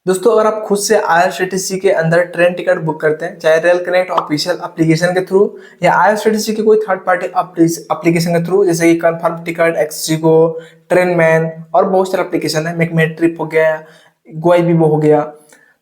दोस्तों, अगर आप खुद से आईआरसीटीसी के अंदर ट्रेन टिकट बुक करते हैं, चाहे रेल कनेक्ट ऑफिशियल एप्लीकेशन के थ्रू या आईआरसीटीसी की कोई थर्ड पार्टी एप्लीकेशन के थ्रू, जैसे कि कंफर्म टिकट, एक्सजीगो, ट्रेन मैन और बहुत सारे एप्लीकेशन है, मेक ट्रिप हो गया, गोइबिबो हो गया।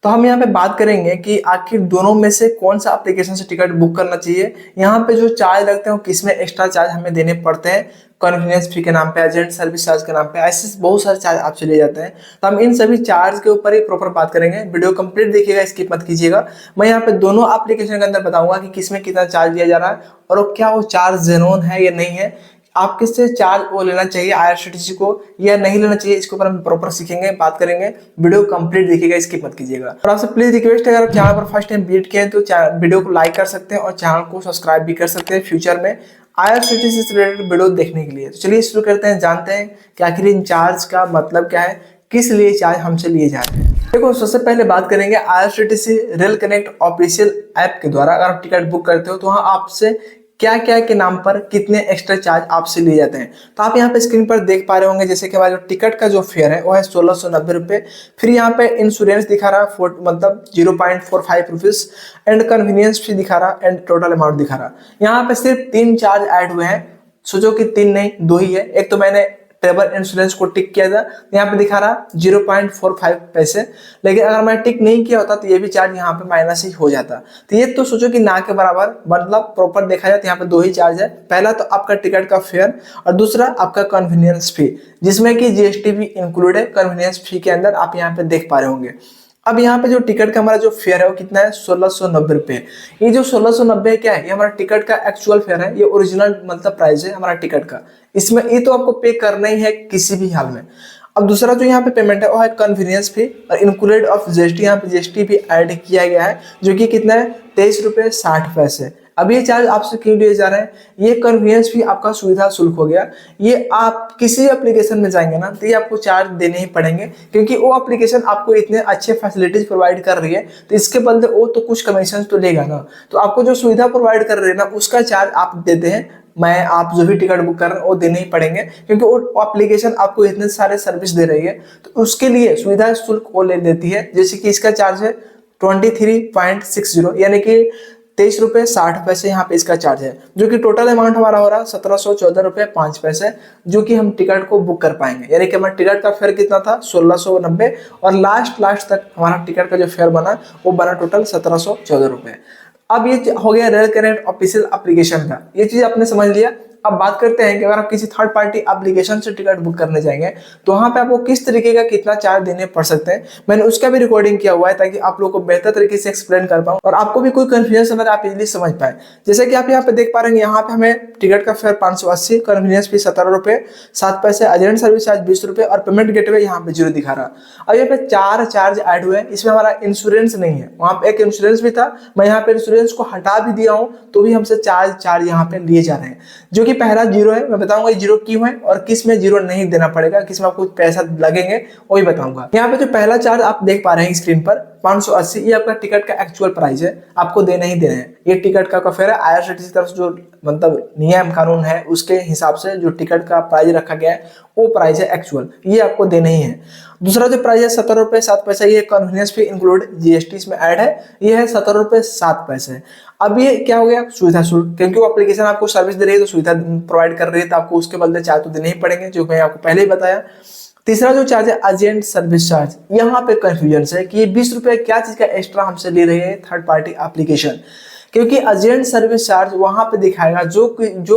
तो हम यहाँ पे बात करेंगे कि आखिर दोनों में से कौन सा एप्लीकेशन से टिकट बुक करना चाहिए। यहाँ पे जो चार्ज लगते हैं वो किसमें एक्स्ट्रा चार्ज हमें देने पड़ते हैं, कन्वीनियंस फी के नाम पे, एजेंट सर्विस चार्ज के नाम पे, ऐसे बहुत सारे चार्ज आपसे लिए जाते हैं। तो हम इन सभी चार्ज के ऊपर ही प्रॉपर बात करेंगे। वीडियो कंप्लीट देखिएगा, स्किप मत कीजिएगा। मैं यहाँ पे दोनों एप्लीकेशन के अंदर बताऊंगा कि किसमें कितना चार्ज दिया जा रहा है और क्या वो चार्ज जेन्युइन है या नहीं है, आप किससे चार्ज वो लेना चाहिए आईआरसीटीसी को या नहीं लेना चाहिए, इसके ऊपर हम प्रॉपर सीखेंगे, बात करेंगे। वीडियो कंप्लीट देखिएगा, स्किप मत कीजिएगा। और आपसे प्लीज रिक्वेस्ट है, अगर आप चैनल पर फर्स्ट टाइम विजिट किए हैं तो वीडियो को लाइक कर सकते हैं और चैनल को सब्सक्राइब भी कर सकते हैं फ्यूचर में आईआरसीटीसी से रिलेटेड वीडियो देखने के लिए। तो चलिए शुरू करते हैं, जानते हैं कि आखिर इन चार्ज का मतलब क्या है, किस लिए चार्ज हमसे लिए जा रहे हैं। देखो, सबसे पहले बात करेंगे IRCTC rail connect official app के द्वारा अगर आप टिकट बुक करते हो तो वहाँ आपसे क्या क्या के नाम पर कितने एक्स्ट्रा चार्ज आपसे लिए जाते हैं। तो आप यहाँ पे स्क्रीन पर देख पा रहे होंगे, जैसे कि हमारा जो टिकट का जो फेयर है वो है 1690 रुपये। फिर यहाँ पे इंश्योरेंस दिखा रहा है मतलब 0.45 रुपीज एंड कन्वीनियंस फी दिखा रहा एंड टोटल अमाउंट दिखा रहा। यहाँ पे सिर्फ 3 चार्ज ऐड हुए हैं। सोचो कि 3 नहीं 2 ही है। एक तो मैंने ट्रेवल इंश्योरेंस को टिक किया था, यहाँ पे दिखा रहा 0.45 पैसे, लेकिन अगर मैं टिक नहीं किया होता तो ये भी चार्ज यहाँ पे माइनस ही हो जाता। तो ये तो सोचो कि ना के बराबर, मतलब प्रॉपर देखा जाए तो यहाँ पे 2 ही चार्ज है। पहला तो आपका टिकट का फेयर और दूसरा आपका कन्वीनियंस फी, जिसमें कि जीएसटी भी इंक्लूड है कन्वीनियंस फी के अंदर, आप यहाँ पे देख पा रहे होंगे। अब यहाँ पे जो टिकट का हमारा जो फेयर है वो कितना है, 1690 रुपये। ये जो 1690 क्या है, ये हमारा टिकट का एक्चुअल फेयर है, ये ओरिजिनल मतलब प्राइस है हमारा टिकट का। इसमें ये तो आपको पे करना ही है किसी भी हाल में। अब दूसरा जो यहाँ पे पेमेंट है वो है कन्वीनियंस फी और इंक्लूडेड ऑफ जीएसटी, यहाँ पे जीएसटी भी ऐड किया गया है, जो कि कितना है 23 रुपये 60 पैसे। अब ये चार्ज आपसे क्यों लिए जा रहे हैं, ये कन्वीनियंस फी आपका सुविधा शुल्क हो गया। ये आप किसी एप्लीकेशन में जाएंगे ना तो ये आपको चार्ज देने ही पड़ेंगे, क्योंकि वो एप्लीकेशन आपको इतने अच्छे फैसिलिटीज प्रोवाइड कर रही है, तो इसके बदले वो तो कुछ कमीशन तो लेगा ना। तो आपको जो सुविधा प्रोवाइड कर रही है ना, उसका चार्ज आप देते हैं। आप जो भी टिकट बुक कर रहे हैं वो देने ही पड़ेंगे, क्योंकि वो एप्लीकेशन आपको इतने सारे सर्विस दे रही है, तो उसके लिए सुविधा शुल्क वो ले लेती है। जैसे कि इसका चार्ज है 23.60, यानी कि 23 रुपये 60 पैसे यहाँ पे इसका चार्ज है, जो कि टोटल अमाउंट हमारा हो रहा है 1714 रुपये 5 पैसे, जो कि हम टिकट को बुक कर पाएंगे। यानी कि हमारा टिकट का फेयर कितना था 1690 और लास्ट तक हमारा टिकट का जो फेयर बना वो बना टोटल 1714 रुपये। अब ये हो गया रेल कनेक्ट ऑफिशियल एप्लीकेशन का, ये चीज आपने समझ लिया। अब बात करते हैं कि अगर आप किसी थर्ड पार्टी एप्लीकेशन से टिकट बुक करने जाएंगे तो वहां पे आपको किस तरीके का कितना चार्ज देने पड़ सकते हैं। मैंने उसका भी रिकॉर्डिंग किया हुआ है ताकि आप लोगों को बेहतर तरीके से एक्सप्लेन कर पाऊं और आपको भी कोई कंफ्यूजन ना आप इजीली समझ पाए। जैसे कि आप यहाँ पे देख पा रहे हैं, यहाँ पे हमें टिकट का फेयर 580, कन्वीनियंस फी 17 रुपये 7 पैसे, एजेंट सर्विस चार्ज 20 रुपये और पेमेंट गेटवे यहाँ पे 0 दिखा रहा। अब यहाँ पे 4 चार्ज ऐड हुए हैं। इसमें हमारा इंश्योरेंस नहीं है, वहां पे एक इंश्योरेंस भी था, मैं यहाँ पे इंश्योरेंस को हटा भी दिया हूँ तो भी हमसे चार्ज यहाँ पे लिए जा रहे हैं, जो कि पहला 0 है। मैं बताऊंगा ये 0 क्यों है और किस में 0 नहीं देना पड़ेगा, किस में आपको पैसा लगेंगे वो भी बताऊंगा। यहाँ पे जो पहला चार्ज आप देख पा रहे हैं स्क्रीन पर 580, ये आपका टिकट का एक्चुअल प्राइस है, आपको देना ही देना है। ये टिकट का फेयर है, आईआरसीटीसी की तरफ से जो मतलब नियम कानून है उसके हिसाब से जो टिकट का प्राइस रखा गया है वो प्राइस है एक्चुअल, ये आपको देना ही है। दूसरा जो प्राइस है 17 रुपये 7 पैसे, ये कन्वीनियंस फी इंक्लूड जीएसटी इसमें ऐड है, ये है 17 रुपये 7 पैसे। अब ये क्या हो गया, सुविधा शुल्क, क्योंकि वो एप्लीकेशन आपको सर्विस दे रही है तो सुविधा प्रोवाइड कर रही है तो आपको उसके बदले चार्ज तो देने ही पड़ेंगे, जो मैं आपको पहले ही बताया। तीसरा जो चार्ज है एजेंट सर्विस चार्ज, यहाँ पे कंफ्यूजन है कि ये 20 रुपये क्या चीज का एक्स्ट्रा हमसे ले रही है थर्ड पार्टी एप्लीकेशन, क्योंकि एजेंट सर्विस चार्ज वहां पे दिखाएगा जो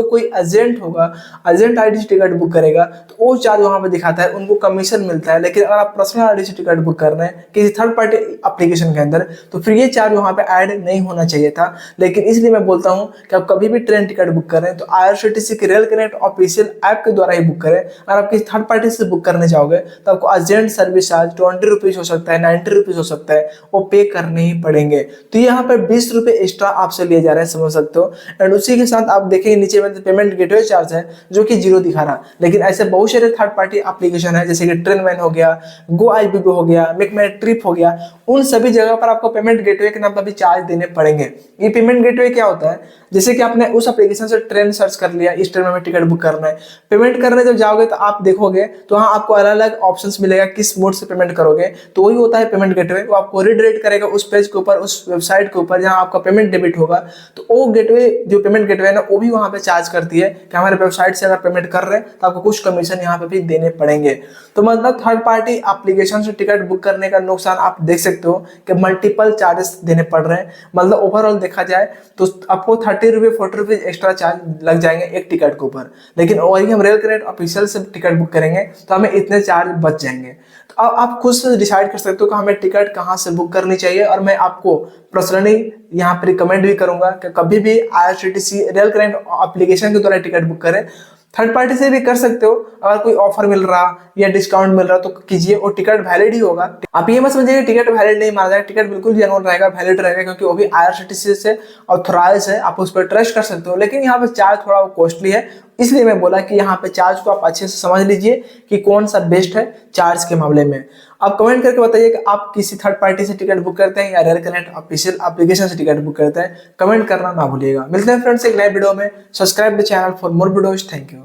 कोई एजेंट होगा, एजेंट आईडी से टिकट बुक करेगा तो वो चार्ज वहां पे दिखाता है, उनको कमीशन मिलता है। लेकिन अगर आप पर्सनल आईडी से टिकट बुक कर रहे हैं किसी थर्ड पार्टी एप्लीकेशन के अंदर तो फिर ये चार्ज वहां पे ऐड नहीं होना चाहिए था। लेकिन इसलिए मैं बोलता हूँ कि आप कभी भी ट्रेन टिकट बुक कर रहे हैं तो आईआरसीटीसी के रेल कनेक्ट ऑफिशियल ऐप के द्वारा ही बुक करें। अगर आप किसी थर्ड पार्टी से बुक करने जाओगे तो आपको एजेंट सर्विस चार्ज 20 रुपीज हो सकता है, 90 रुपीज हो सकता है, वो पे करने ही पड़ेंगे। तो यहाँ पे 20 रुपये एक्स्ट्रा आपसे लिए जा रहे हैं, समझ सकते हो। एंड उसी के साथ आप देखेंगे नीचे में पेमेंट गेटवे चार्ज है जो कि 0 दिखा रहा, लेकिन ऐसे बहुत सारे थर्ड पार्टी एप्लीकेशन है जैसे कि ट्रेनमैन हो गया, गो आईबीबी हो गया, मेक माई ट्रिप हो गया, उन सभी जगह पर आपको पेमेंट गेटवे के नाम पर भी चार्ज देने पड़ेंगे। ये पेमेंट गेटवे क्या होता है, जैसे कि आपने उस एप्लीकेशन से ट्रेन सर्च कर लिया, इस ट्रेन में टिकट बुक करना है, पेमेंट करने जब जाओगे तो आप देखोगे तो हाँ आपको अलग अलग ऑप्शंस मिलेगा किस मोड से पेमेंट करोगे, तो वही होता है पेमेंट गेटवे। वो आपको रिडायरेक्ट करेगा उस पेज के ऊपर, उस वेबसाइट के ऊपर जहां आपका पेमेंट डेबिट होगा। तो वो गेटवे जो पेमेंट गेटवे है ना, वो भी वहां पे चार्ज करती है कि हमारे वेबसाइट से अगर पेमेंट कर रहे हैं तो आपको कुछ कमीशन यहाँ पे भी देने पड़ेंगे। तो मतलब थर्ड पार्टी एप्लीकेशन से टिकट बुक करने का नुकसान आप देख सकते हो कि मल्टीपल चार्जेस देने पड़ रहे हैं। मतलब ओवरऑल देखा जाए तो आपको 30 रुपये 40 रुपये एक्स्ट्रा चार्ज लग जाएंगे एक टिकट के ऊपर, लेकिन वही हम रेल कनेक्ट ऑफिशियल से टिकट बुक करेंगे तो हमें इतने चार्ज बच जाएंगे। तो अब आप खुद से डिसाइड कर सकते हो कि हमें टिकट कहाँ से बुक करनी चाहिए। और मैं आपको पर्सनली यहाँ पे रिकमेंड भी करूंगा कि कभी भी IRCTC रेल कनेक्ट एप्लीकेशन के द्वारा टिकट बुक करें। थर्ड पार्टी से भी कर सकते हो, अगर कोई ऑफर मिल रहा या डिस्काउंट मिल रहा तो कीजिए, और टिकट वैलिड ही होगा। आप ये मत समझिए टिकट वैलिड नहीं माना जाएगा, टिकट बिल्कुल जेन्युइन रहेगा, वैलिड रहेगा, क्योंकि वो भी IRCTC से ऑथोराइज है, आप उस पर ट्रस्ट कर सकते हो। लेकिन यहाँ पे चार्ज थोड़ा कॉस्टली है, इसलिए मैं बोला कि यहाँ पे चार्ज को आप अच्छे से समझ लीजिए कि कौन सा बेस्ट है चार्ज के मामले में। आप कमेंट करके बताइए कि आप किसी थर्ड पार्टी से टिकट बुक करते हैं या रेल कनेक्ट ऑफिशियल एप्लीकेशन से टिकट बुक करते हैं। कमेंट करना ना भूलिएगा। मिलते हैं फ्रेंड्स एक नए वीडियो में। Subscribe the channel for more videos. Thank you.